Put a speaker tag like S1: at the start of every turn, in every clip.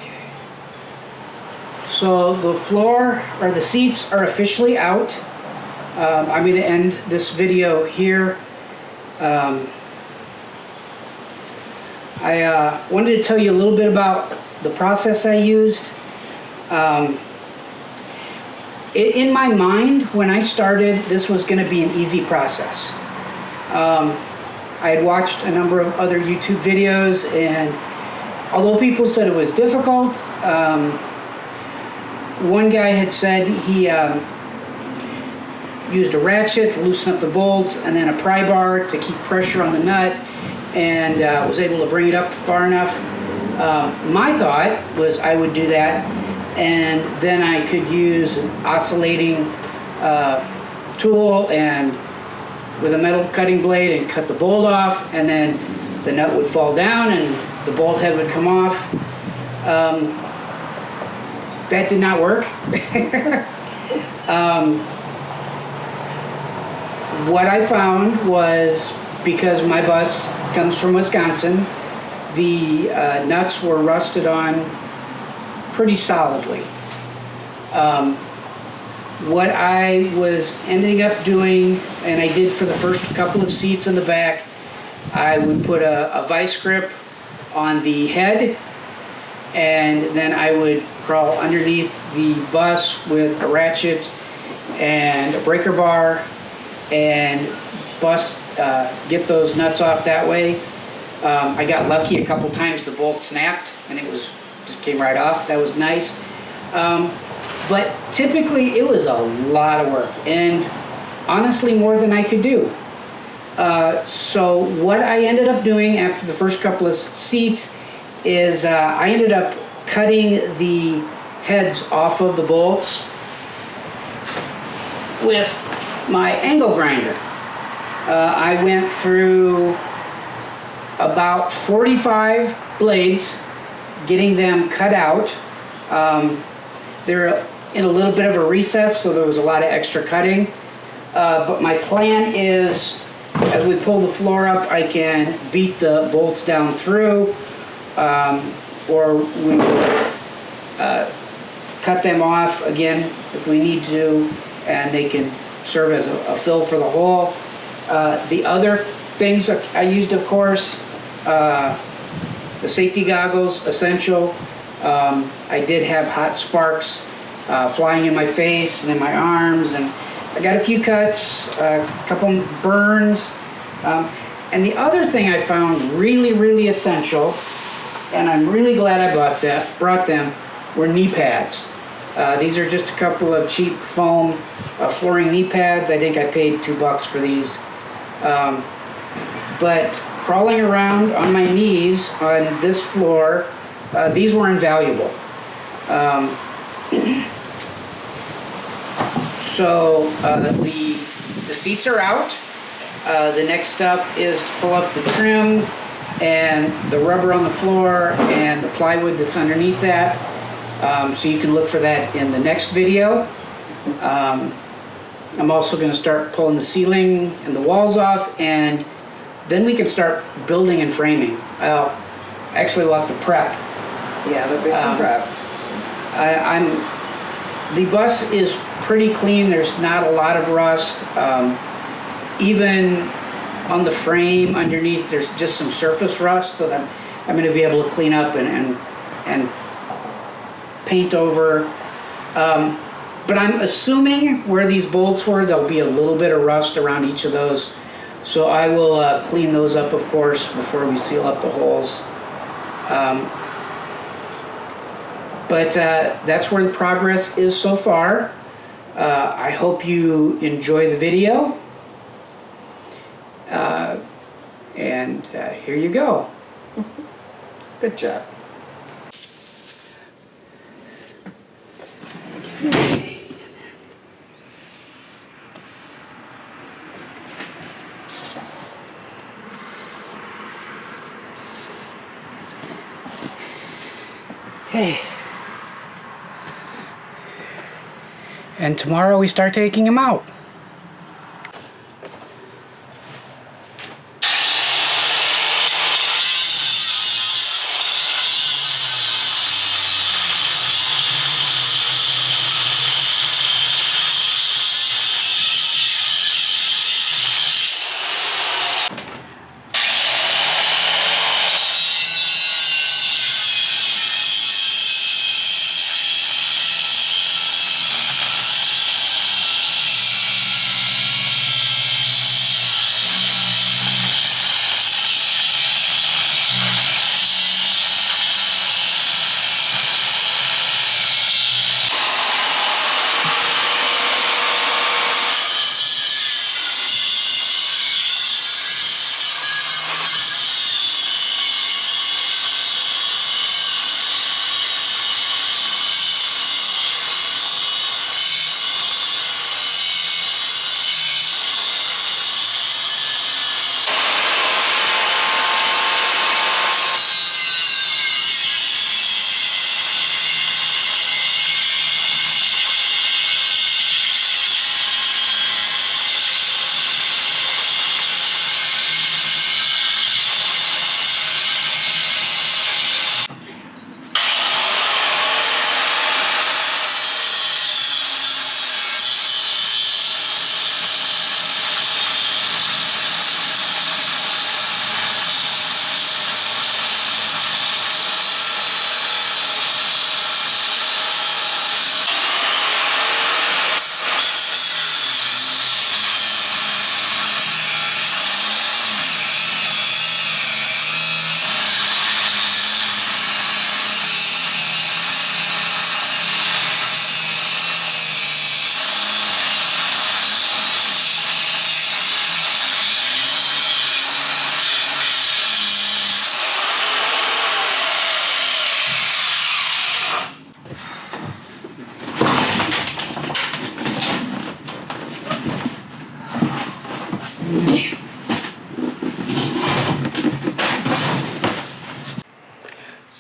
S1: Okay. So the floor, or the seats, are officially out. I'm going to end this video here. I wanted to tell you a little bit about the process I used. In my mind, when I started, this was going to be an easy process. I had watched a number of other YouTube videos, and although people said it was difficult, one guy had said he used a ratchet, loosen up the bolts, and then a pry bar to keep pressure on the nut, and was able to bring it up far enough. My thought was I would do that, and then I could use an oscillating tool and with a metal cutting blade and cut the bolt off, and then the nut would fall down and the bolt head would come off. That did not work. What I found was, because my bus comes from Wisconsin, the nuts were rusted on pretty solidly. What I was ending up doing, and I did for the first couple of seats in the back, I would put a vice grip on the head, and then I would crawl underneath the bus with a ratchet and a breaker bar and get those nuts off that way. I got lucky a couple times. The bolt snapped and it just came right off. That was nice. But typically it was a lot of work, and honestly more than I could do. So what I ended up doing after the first couple of seats is I ended up cutting the heads off of the bolts with my angle grinder. I went through about 45 blades getting them cut out. They're in a little bit of a recess, so there was a lot of extra cutting. But my plan is, as we pull the floor up, I can beat the bolts down through, or we will cut them off again if we need to, and they can serve as a fill for the hole. The other things I used, of course, the safety goggles, essential. I did have hot sparks flying in my face and in my arms, and I got a few cuts, a couple burns. And the other thing I found really, really essential, and I'm really glad I brought them, were knee pads. These are just a couple of cheap foam flooring knee pads. I think I paid $2 for these. But crawling around on my knees on this floor, these were invaluable. So the seats are out. The next step is to pull up the trim and the rubber on the floor and the plywood that's underneath that. So you can look for that in the next video. I'm also going to start pulling the ceiling and the walls off, and then we can start building and framing. Actually, we'll have to prep.
S2: Yeah, there'll be some prep.
S1: The bus is pretty clean. There's not a lot of rust. Even on the frame underneath, there's just some surface rust that I'm going to be able to clean up and paint over. But I'm assuming where these bolts were, there'll be a little bit of rust around each of those. So I will clean those up, of course, before we seal up the holes. But that's where the progress is so far. I hope you enjoy the video. And here you go.
S2: Good job.
S1: Okay. And tomorrow we start taking them out.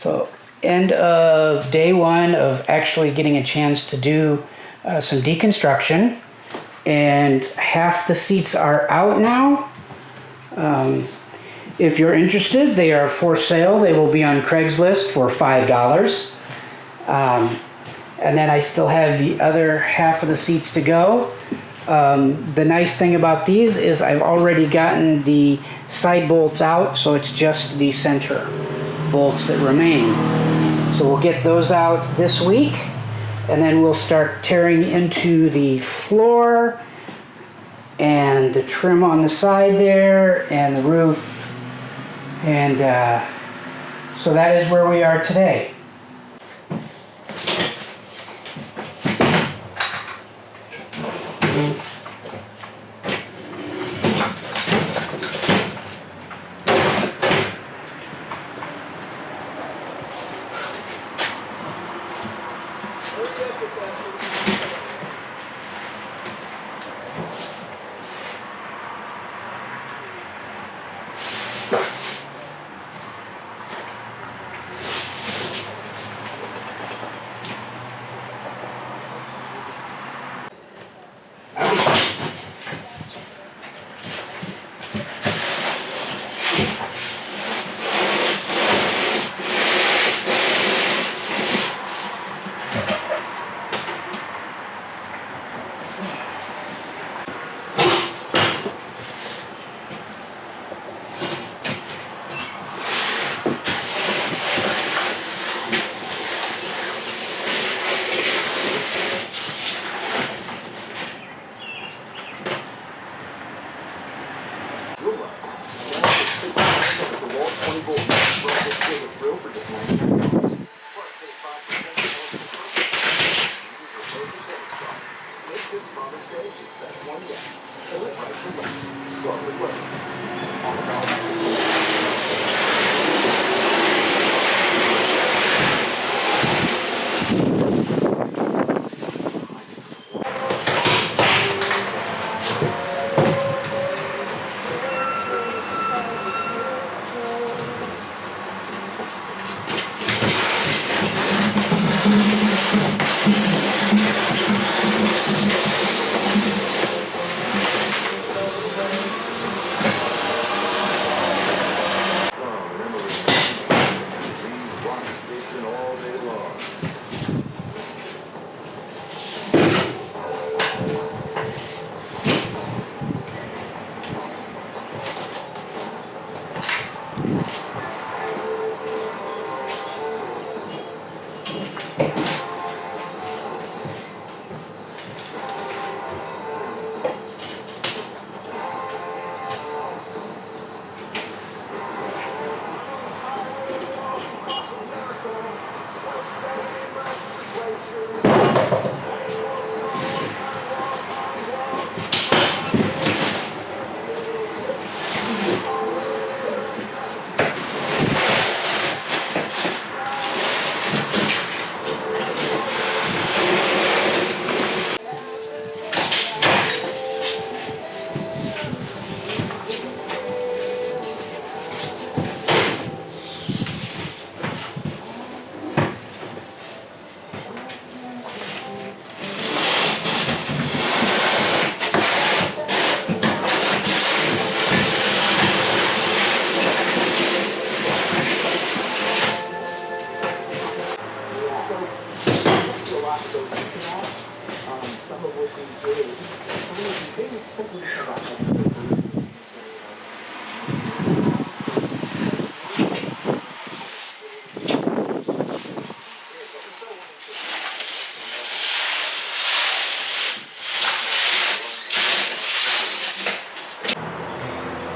S1: So end of day one of actually getting a chance to do some deconstruction, and half the seats are out now. If you're interested, they are for sale. They will be on Craigslist for $5. And then I still have the other half of the seats to go. The nice thing about these is I've already gotten the side bolts out, so it's just the center bolts that remain. So we'll get those out this week, and then we'll start tearing into the floor and the trim on the side there and the roof. And so that is where we are today.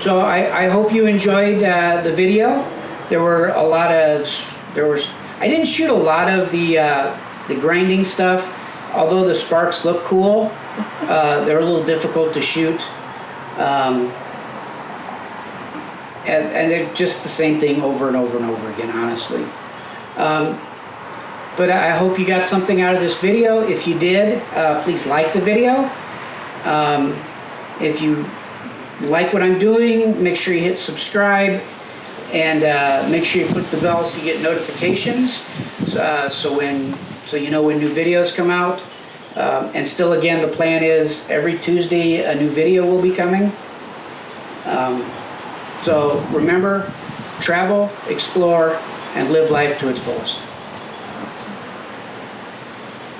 S1: So I hope you enjoyed the video. There were a lot of, I didn't shoot a lot of the grinding stuff, although the sparks look cool. They're a little difficult to shoot. And they're just the same thing over and over and over again, honestly. But I hope you got something out of this video. If you did, please like the video. If you like what I'm doing, make sure you hit subscribe And make sure you click the bell so you get notifications, so you know when new videos come out. And still, again, the plan is every Tuesday a new video will be coming. So remember, travel, explore, and live life to its fullest.
S2: Awesome.